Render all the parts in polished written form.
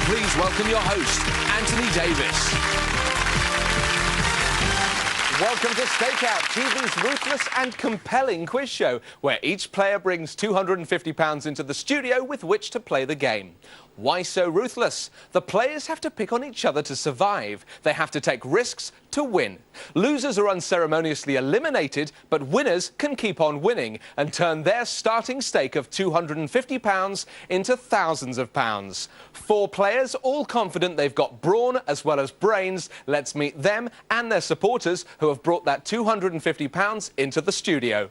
please welcome your host, Anthony Davis. Welcome to Stakeout, TV's ruthless and compelling quiz show, where each player brings £250 into the studio with which to play the game. Why so ruthless? The players have to pick on each other to survive. They have to take risks to win. Losers are unceremoniously eliminated, but winners can keep on winning and turn their starting stake of £250 into thousands of pounds. 4 players, all confident they've got brawn as well as brains. Let's meet them and their supporters who have brought that £250 into the studio.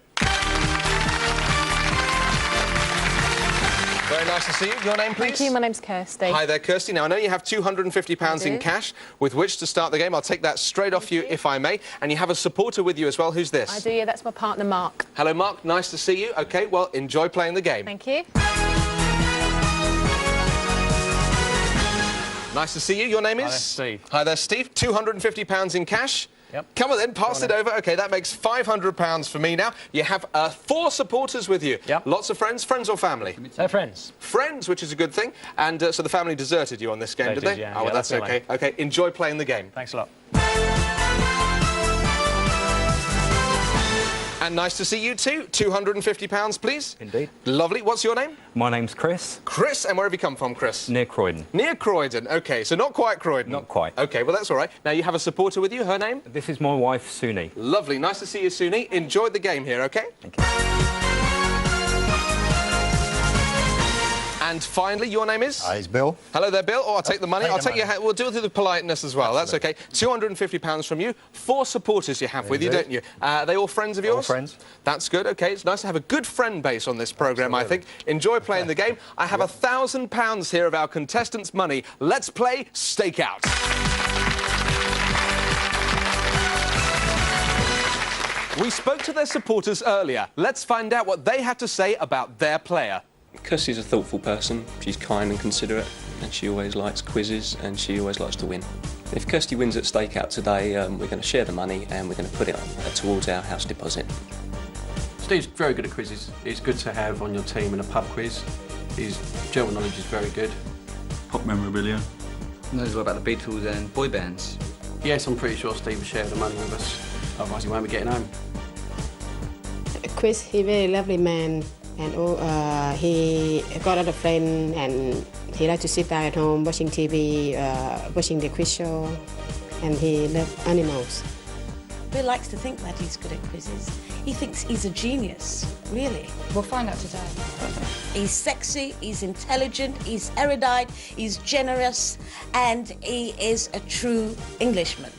Very nice to see you. Your name, please? Thank you. My name's Kirsty. Hi there, Kirsty. Now, I know you have £250 in cash with which to start the game. I'll take that straight off you, if I may. And you have a supporter with you as well. Who's this? I do, yeah. That's my partner, Mark. Hello, Mark. Nice to see you. OK, well, enjoy playing the game. Thank you. Nice to see you. Your name is? Hi there, Steve. Hi there, Steve. £250 in cash. Yep. Come on then, pass it over. OK, that makes £500 for me now. You have 4 supporters with you. Yep. Lots of friends. Friends or family? They're friends. Friends, which is a good thing. And so the family deserted you on this game, They did did, they? yeah. Oh, well, Yeah, that's that's OK. fine. OK, enjoy playing the game. Thanks a lot. And nice to see you too. £250, please. Indeed. Lovely. What's your name? My name's Chris. Chris. And where have you come from, Chris? Near Croydon. Near Croydon. OK, so not quite Croydon. Not quite. OK, well, that's all right. Now, you have a supporter with you. Her name? This is my wife, Suni. Lovely. Nice to see you, Suni. Enjoy the game here, OK? Thank you. And finally, your name is? Hi, it's Bill. Hello there, Bill. Oh, I'll take the money. take I'll the take your money. We'll do it through the politeness as well. Absolutely. That's OK. £250 from you. 4 supporters you have with you, don't you? Are they all friends of yours? All friends. That's good. OK, it's nice to have a good friend base on this programme, I think. Enjoy playing the game. I have £1,000 here of our contestants' money. Let's play Stakeout. We spoke to their supporters earlier. Let's find out what they had to say about their player. Kirsty's a thoughtful person, she's kind and considerate, and she always likes quizzes and she always likes to win. If Kirsty wins at Stakeout today, we're going to share the money and we're going to put it towards our house deposit. Steve's very good at quizzes. He's good to have on your team in a pub quiz. His general knowledge is very good. Pop memorabilia. Knows all about the Beatles and boy bands. Yes, I'm pretty sure Steve will share the money with us, otherwise he won't be getting home. Chris, he's a very lovely man, and he got a lot of friends, and he likes to sit down at home watching TV, watching the quiz show, and he loves animals. Bill likes to think that he's good at quizzes. He thinks he's a genius, really. We'll find out today. He's sexy, he's intelligent, he's erudite, he's generous, and he is a true Englishman.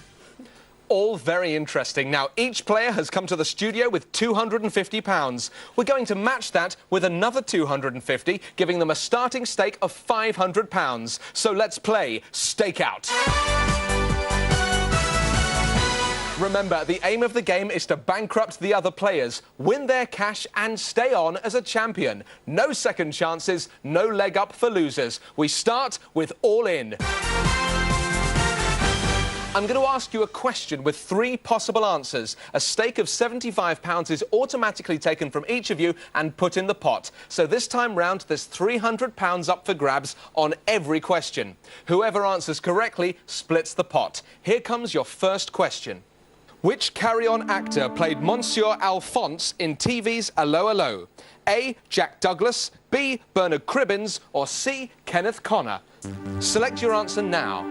All very interesting. Now, each player has come to the studio with £250. We're going to match that with another £250, giving them a starting stake of £500. So let's play Stakeout. Remember, the aim of the game is to bankrupt the other players, win their cash and stay on as a champion. No second chances, no leg up for losers. We start with All In. I'm going to ask you a question with 3 possible answers. A stake of £75 is automatically taken from each of you and put in the pot. So this time round, there's £300 up for grabs on every question. Whoever answers correctly splits the pot. Here comes your first question. Which carry-on actor played Monsieur Alphonse in TV's Allo Allo? A. Jack Douglas, B. Bernard Cribbins, or C. Kenneth Connor? Select your answer now.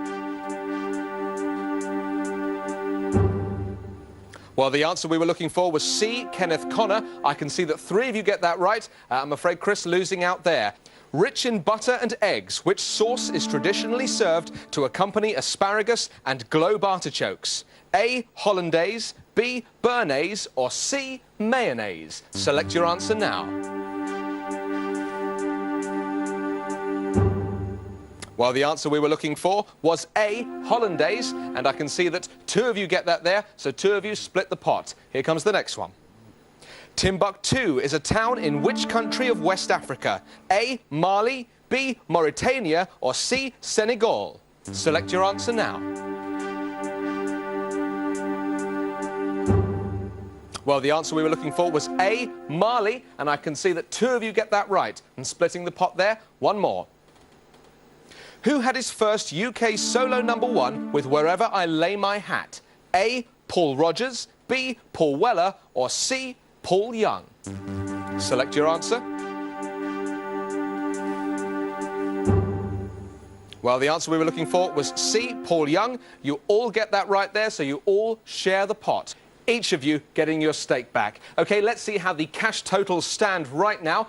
Well, the answer we were looking for was C, Kenneth Connor. I can see that 3 of you get that right. I'm afraid Chris losing out there. Rich in butter and eggs, which sauce is traditionally served to accompany asparagus and globe artichokes? A, hollandaise, B, béarnaise, or C, mayonnaise? Select your answer now. Well, the answer we were looking for was A, hollandaise, and I can see that 2 of you get that there, so 2 of you split the pot. Here comes the next one. Timbuktu is a town in which country of West Africa? A, Mali, B, Mauritania, or C, Senegal? Select your answer now. Well, the answer we were looking for was A, Mali, and I can see that 2 of you get that right. And splitting the pot there, 1 more. Who had his first UK solo #1 with Wherever I Lay My Hat? A. Paul Rogers, B. Paul Weller, or C. Paul Young? Select your answer. Well, the answer we were looking for was C. Paul Young. You all get that right there, so you all share the pot. Each of you getting your stake back. OK, let's see how the cash totals stand right now.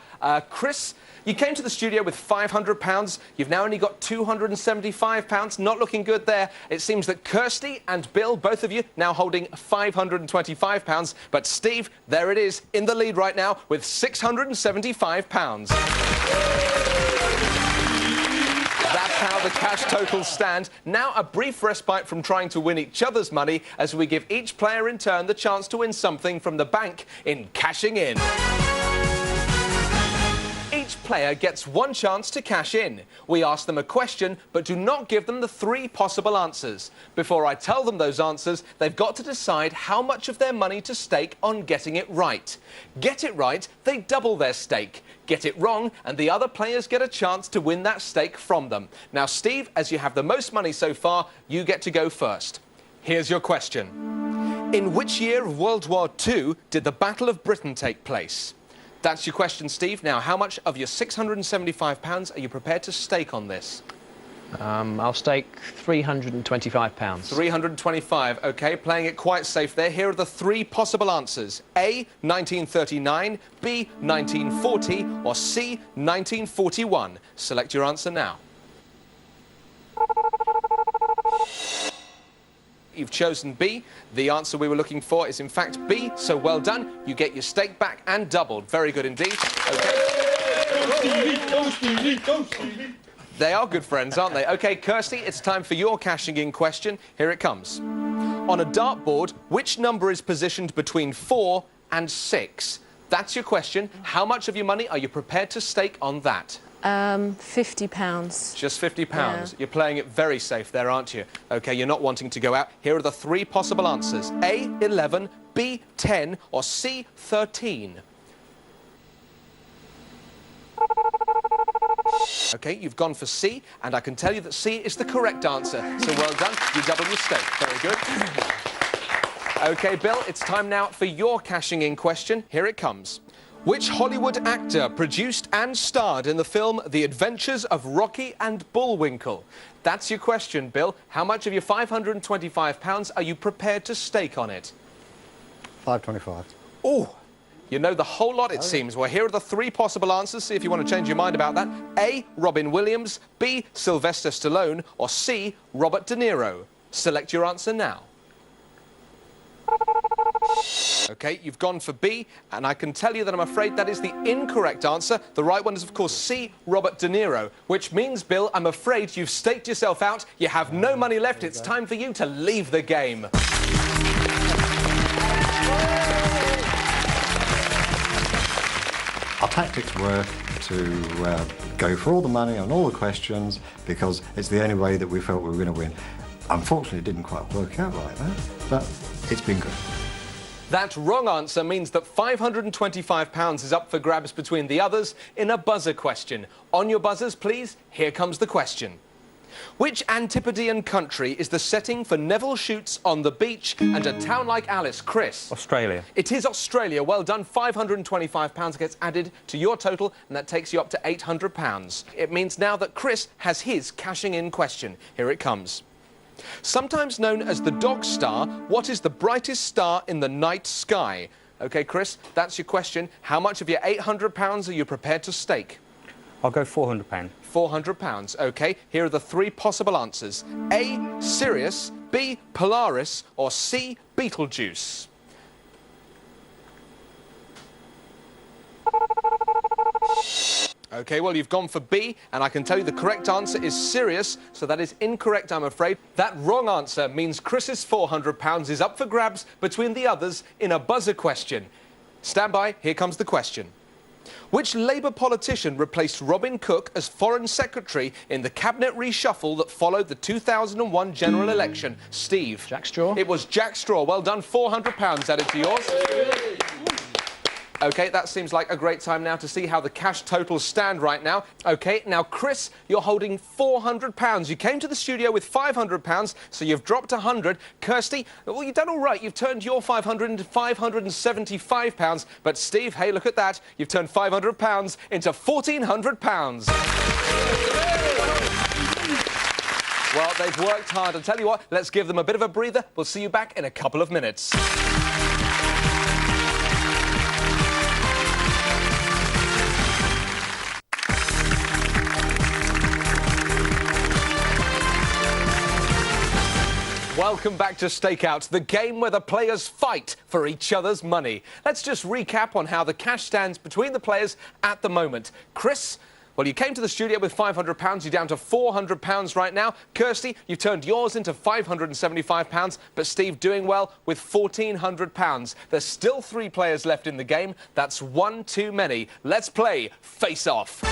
Chris, you came to the studio with £500. You've now only got £275. Not looking good there. It seems that Kirsty and Bill, both of you, now holding £525. But Steve, there it is, in the lead right now with £675. That's how the cash totals stand. Now a brief respite from trying to win each other's money as we give each player in turn the chance to win something from the bank in Cashing In. Each player gets one chance to cash in. We ask them a question, but do not give them the 3 possible answers. Before I tell them those answers, they've got to decide how much of their money to stake on getting it right. Get it right, they double their stake. Get it wrong, and the other players get a chance to win that stake from them. Now, Steve, as you have the most money so far, you get to go first. Here's your question. In which year of World War II did the Battle of Britain take place? That's your question, Steve. Now, how much of your £675 are you prepared to stake on this? I'll stake £325. 325, OK. Playing it quite safe there. Here are the 3 possible answers. A, 1939, B, 1940, or C, 1941. Select your answer now. You've chosen B. The answer we were looking for is, in fact, B. So well done. You get your stake back and doubled. Very good indeed. OK. They are good friends, aren't they? OK, Kirsty, it's time for your cashing in question. Here it comes. On a dartboard, which number is positioned between 4 and 6? That's your question. How much of your money are you prepared to stake on that? £50. Just £50. Yeah. You're playing it very safe there, aren't you? OK, you're not wanting to go out. Here are the 3 possible answers. A, 11, B, 10, or C, 13. OK, you've gone for C, and I can tell you that C is the correct answer. So well done. You double your stake. Very good. OK, Bill, it's time now for your cashing in question. Here it comes. Which Hollywood actor produced and starred in the film The Adventures of Rocky and Bullwinkle? That's your question, Bill. How much of your £525 are you prepared to stake on it? £525. Oh, you know the whole lot, it seems. Well, here are the 3 possible answers. See if you want to change your mind about that. A, Robin Williams, B, Sylvester Stallone, or C, Robert De Niro. Select your answer now. OK, you've gone for B, and I can tell you that I'm afraid that is the incorrect answer. The right one is, of course, C, Robert De Niro, which means, Bill, I'm afraid you've staked yourself out. You have no money left. It's time for you to leave the game. Our tactics were to go for all the money on all the questions because it's the only way that we felt we were going to win. Unfortunately, it didn't quite work out like that, but it's been good. That wrong answer means that £525 is up for grabs between the others in a buzzer question. On your buzzers, please, here comes the question. Which Antipodean country is the setting for Neville Shoots on the Beach and A Town Like Alice? Chris? Australia. It is Australia. Well done. £525 gets added to your total, and that takes you up to £800. It means now that Chris has his cashing in question. Here it comes. Sometimes known as the dog star, what is the brightest star in the night sky? OK, Chris, that's your question. How much of your £800 are you prepared to stake? I'll go £400. £400. OK, here are the 3 possible answers. A, Sirius, B, Polaris, or C, Betelgeuse. OK, well, you've gone for B, and I can tell you the correct answer is Sirius, so that is incorrect, I'm afraid. That wrong answer means Chris's £400 is up for grabs between the others in a buzzer question. Stand by, here comes the question. Which Labour politician replaced Robin Cook as Foreign Secretary in the cabinet reshuffle that followed the 2001 general election? Steve? Jack Straw. It was Jack Straw. Well done, £400 added to yours. OK, that seems like a great time now to see how the cash totals stand right now. OK, now, Chris, you're holding £400. You came to the studio with £500, so you've dropped 100. Kirsty, well, you've done all right. You've turned your 500 into £575. But Steve, hey, look at that. You've turned £500 into £1,400. Well, they've worked hard. I'll tell you what, let's give them a bit of a breather. We'll see you back in a couple of minutes. Welcome back to Stakeout, the game where the players fight for each other's money. Let's just recap on how the cash stands between the players at the moment. Chris, well, you came to the studio with £500. You're down to £400 right now. Kirsty, you turned yours into £575. But Steve doing well with £1,400. There's still 3 players left in the game. That's one too many. Let's play Face Off.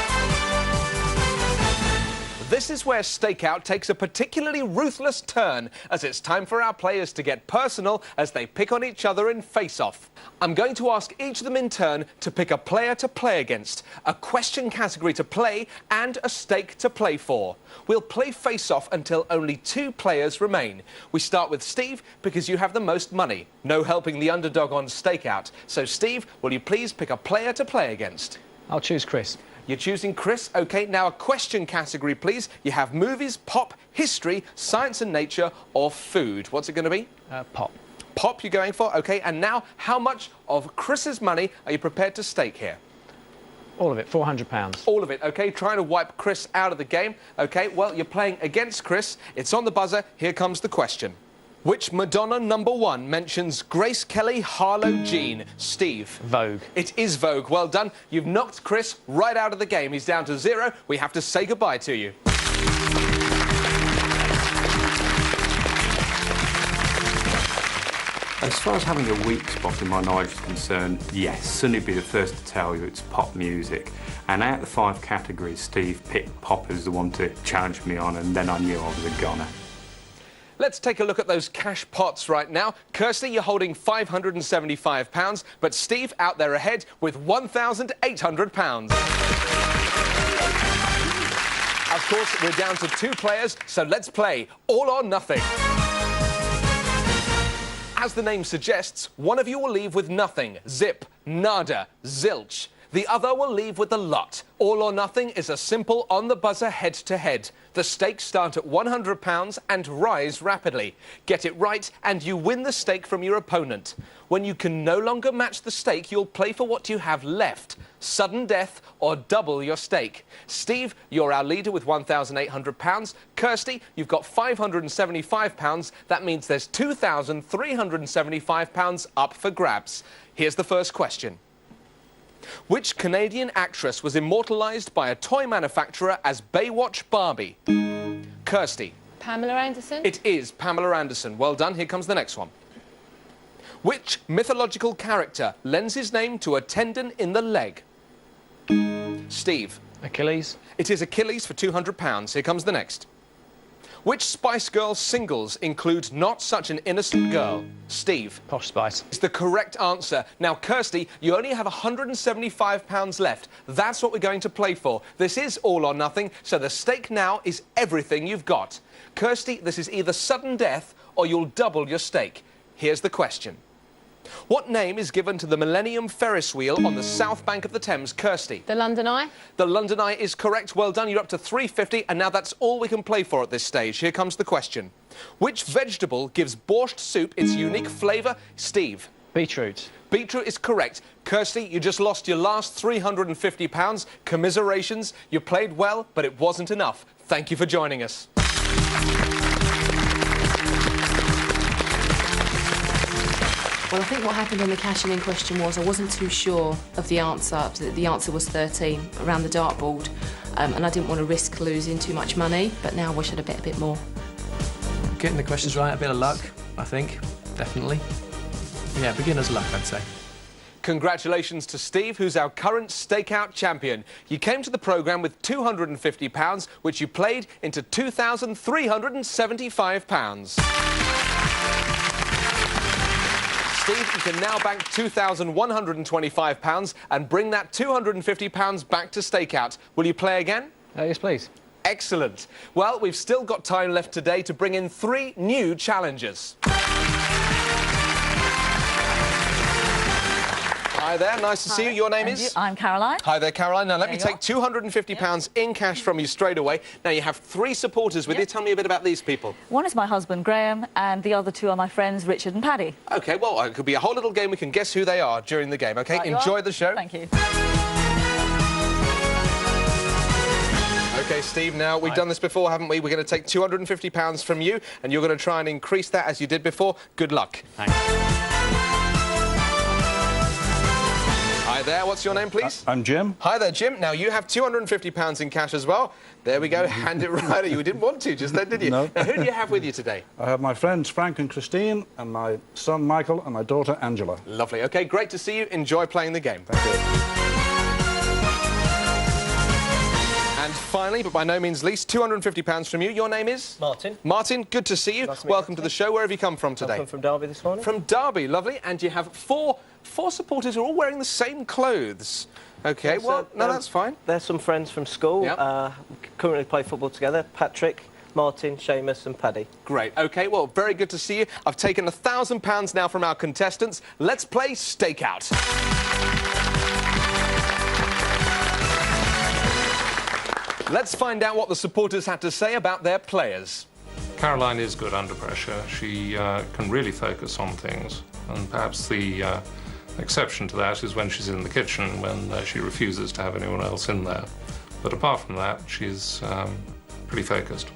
This is where Stakeout takes a particularly ruthless turn, as it's time for our players to get personal as they pick on each other in face-off. I'm going to ask each of them in turn to pick a player to play against, a question category to play, and a stake to play for. We'll play face-off until only 2 players remain. We start with Steve, because you have the most money. No helping the underdog on Stakeout. So, Steve, will you please pick a player to play against? I'll choose Chris. You're choosing Chris. OK, now a question category, please. You have movies, pop, history, science and nature, or food. What's it going to be? Pop. Pop you're going for? OK, and now how much of Chris's money are you prepared to stake here? All of it, £400. All of it, OK? Trying to wipe Chris out of the game. OK, well, you're playing against Chris. It's on the buzzer. Here comes the question. Which Madonna #1 mentions Grace Kelly, Harlow, Jean? Steve. Vogue. It is Vogue. Well done. You've knocked Chris right out of the game. He's down to 0. We have to say goodbye to you. As far as having a weak spot in my knowledge is concerned, yes, Sunny would be the first to tell you it's pop music. And out of the 5 categories, Steve picked pop as the one to challenge me on, and then I knew I was a goner. Let's take a look at those cash pots right now. Kirsty, you're holding £575, but Steve out there ahead with £1,800. Of course, we're down to 2 players, so let's play All or Nothing. As the name suggests, one of you will leave with nothing, zip, nada, zilch. The other will leave with a lot. All or Nothing is a simple on-the-buzzer head-to-head. The stakes start at £100 and rise rapidly. Get it right and you win the stake from your opponent. When you can no longer match the stake, you'll play for what you have left. Sudden death or double your stake. Steve, you're our leader with £1,800. Kirsty, you've got £575. That means there's £2,375 up for grabs. Here's the first question. Which Canadian actress was immortalised by a toy manufacturer as Baywatch Barbie? Kirsty. Pamela Anderson? It is Pamela Anderson. Well done. Here comes the next one. Which mythological character lends his name to a tendon in the leg? Steve. Achilles. It is Achilles for £200. Here comes the next. Which Spice Girls singles include Not Such an Innocent Girl? Steve. Posh Spice. It's the correct answer. Now, Kirsty, you only have £175 left. That's what we're going to play for. This is All or Nothing, so the stake now is everything you've got. Kirsty, this is either sudden death or you'll double your stake. Here's the question. What name is given to the Millennium Ferris wheel on the south bank of the Thames? Kirsty. The London Eye? The London Eye is correct. Well done. You're up to £350, and now that's all we can play for at this stage. Here comes the question. Which vegetable gives borscht soup its unique flavour? Steve. Beetroot. Beetroot is correct. Kirsty, you just lost your last £350. Commiserations. You played well, but it wasn't enough. Thank you for joining us. Well, I think what happened on the cash-in question was I wasn't too sure of the answer. The answer was 13 around the dartboard, and I didn't want to risk losing too much money, but now I wish I'd have bet a bit more. Getting the questions right, a bit of luck, I think, definitely. Yeah, beginner's luck, I'd say. Congratulations to Steve, who's our current Stakeout champion. You came to the programme with £250, which you played into £2,375. Steve, you can now bank £2,125 and bring that £250 back to Stakeout. Will you play again? Yes, please. Excellent. Well, we've still got time left today to bring in 3 new challengers. Hi there, nice to see you. Your name is? I'm Caroline. Hi there, Caroline. Now, let me take £250 in cash from you straight away. Now, you have 3 supporters with you. Tell me a bit about these people. One is my husband, Graham, and the other 2 are my friends, Richard and Paddy. OK, well, it could be a whole little game. We can guess who they are during the game, OK? Enjoy the show. Thank you. OK, Steve, now, we've done this before, haven't we? We're going to take £250 from you, and you're going to try and increase that as you did before. Good luck. Thanks. Hi there, what's your name, please? I'm Jim. Hi there, Jim. Now, you have £250 in cash as well. There we go, hand it right at you. You didn't want to just then, did you? No. Now, who do you have with you today? I have my friends Frank and Christine, and my son Michael, and my daughter Angela. Lovely. OK, great to see you. Enjoy playing the game. Thank you. And finally, but by no means least, £250 from you. Your name is? Martin. Martin, good to see you. Nice to meet Welcome to the show. Where have you come from today? I've come from Derby this morning. From Derby, lovely. And you have four supporters who are all wearing the same clothes. OK, well, no, that's fine. They're some friends from school. Yep. Currently play football together. Patrick, Martin, Seamus and Paddy. Great. OK, well, very good to see you. I've taken £1,000 now from our contestants. Let's play Stakeout. Let's find out what the supporters had to say about their players. Caroline is good under pressure. She can really focus on things, and perhaps the exception to that is when she's in the kitchen, when she refuses to have anyone else in there. But apart from that, she's pretty focused.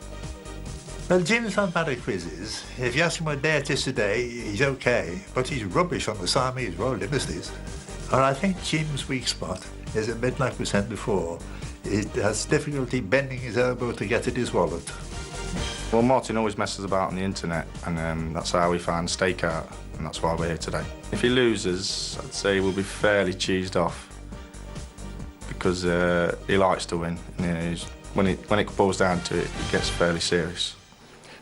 Well, Jim's not bad at quizzes. If you ask him what day it is today, he's OK, but he's rubbish on the Siamese Royal Dynasties. And I think Jim's weak spot is, admit like we said before, he has difficulty bending his elbow to get at his wallet. Well, Martin always messes about on the internet, and that's how we found Stakeout, and that's why we're here today. If he loses, I'd say we'll be fairly cheesed off, because he likes to win. And when it boils down to it, he gets fairly serious.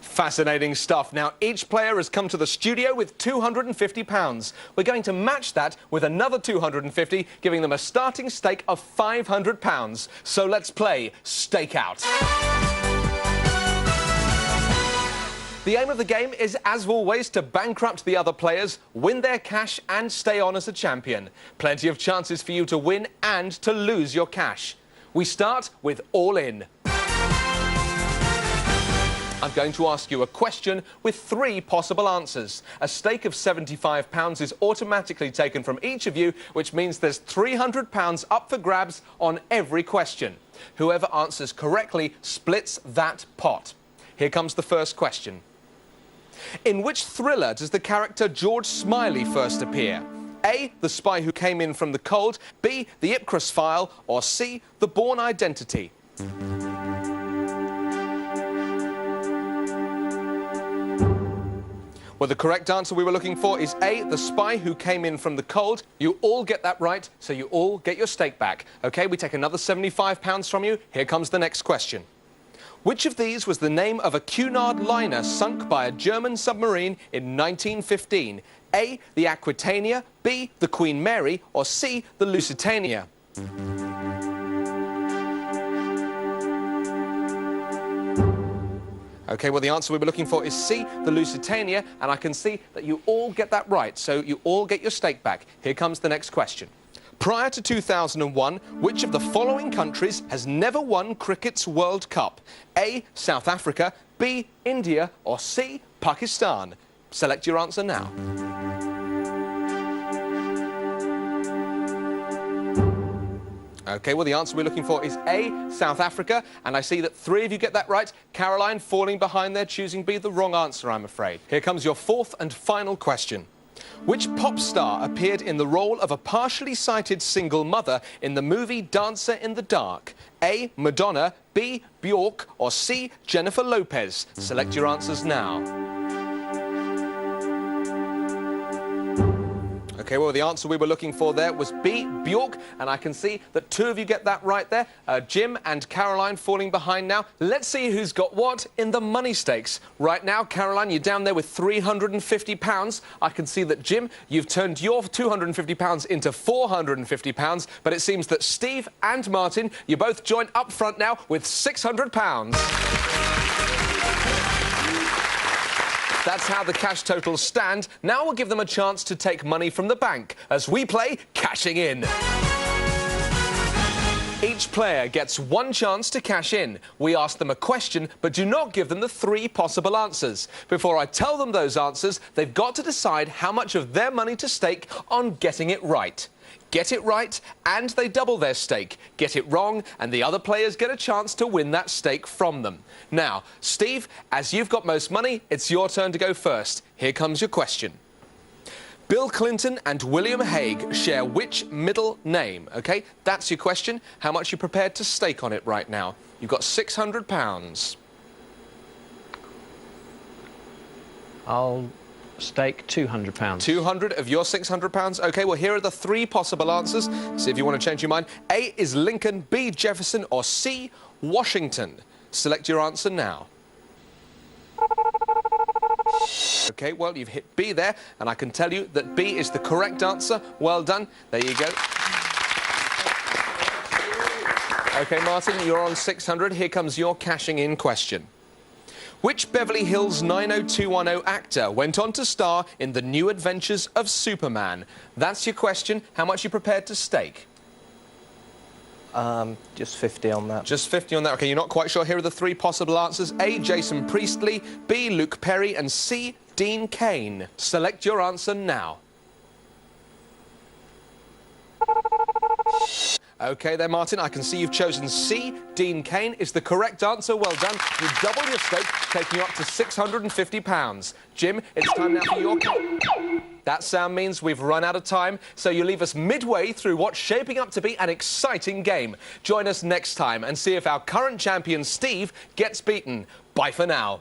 Fascinating stuff. Now, each player has come to the studio with £250. We're going to match that with another £250, giving them a starting stake of £500. So let's play Stakeout. The aim of the game is, as always, to bankrupt the other players, win their cash and stay on as a champion. Plenty of chances for you to win and to lose your cash. We start with All In. I'm going to ask you a question with 3 possible answers. A stake of £75 is automatically taken from each of you, which means there's £300 up for grabs on every question. Whoever answers correctly splits that pot. Here comes the first question. In which thriller does the character George Smiley first appear? A, The Spy Who Came In From the Cold, B, The Ipcress File, or C, The Bourne Identity? Well, the correct answer we were looking for is A, The Spy Who Came In From the Cold. You all get that right, so you all get your stake back. OK, we take another £75 from you. Here comes the next question. Which of these was the name of a Cunard liner sunk by a German submarine in 1915? A, the Aquitania, B, the Queen Mary, or C, the Lusitania? OK, well, the answer we were looking for is C, the Lusitania, and I can see that you all get that right, so you all get your stake back. Here comes the next question. Prior to 2001, which of the following countries has never won cricket's World Cup? A, South Africa, B, India, or C, Pakistan? Select your answer now. OK, well, the answer we're looking for is A, South Africa, and I see that 3 of you get that right. Caroline falling behind there, choosing B, the wrong answer, I'm afraid. Here comes your 4th and final question. Which pop star appeared in the role of a partially sighted single mother in the movie Dancer in the Dark? A, Madonna, B, Bjork, or C, Jennifer Lopez? Select your answers now. OK, well, the answer we were looking for there was B, Bjork, and I can see that 2 of you get that right there. Jim and Caroline falling behind now. Let's see who's got what in the money stakes. Right now, Caroline, you're down there with £350. I can see that, Jim, you've turned your £250 into £450, but it seems that Steve and Martin, you both join up front now with £600. That's how the cash totals stand. Now we'll give them a chance to take money from the bank as we play Cashing In. Each player gets 1 chance to cash in. We ask them a question, but do not give them the 3 possible answers. Before I tell them those answers, they've got to decide how much of their money to stake on getting it right. Get it right, and they double their stake. Get it wrong, and the other players get a chance to win that stake from them. Now, Steve, as you've got most money, it's your turn to go first. Here comes your question. Bill Clinton and William Hague share which middle name? OK, that's your question. How much are you prepared to stake on it right now? You've got £600. I'll stake £200. 200 of your £600. OK, well, here are the 3 possible answers. See if you want to change your mind. A is Lincoln, B, Jefferson, or C, Washington. Select your answer now. OK, well, you've hit B there, and I can tell you that B is the correct answer. Well done. There you go. OK, Martin, you're on 600. Here comes your cashing in question. Which Beverly Hills 90210 actor went on to star in The New Adventures of Superman? That's your question. How much are you prepared to stake? Just 50 on that. Just 50 on that. OK, you're not quite sure. Here are the 3 possible answers. A, Jason Priestley, B, Luke Perry, and C, Dean Cain. Select your answer now. OK there, Martin, I can see you've chosen C. Dean Cain is the correct answer. Well done. You've doubled your stake, taking you up to £650. Jim, it's time now for your... That sound means we've run out of time, so you leave us midway through what's shaping up to be an exciting game. Join us next time and see if our current champion, Steve, gets beaten. Bye for now.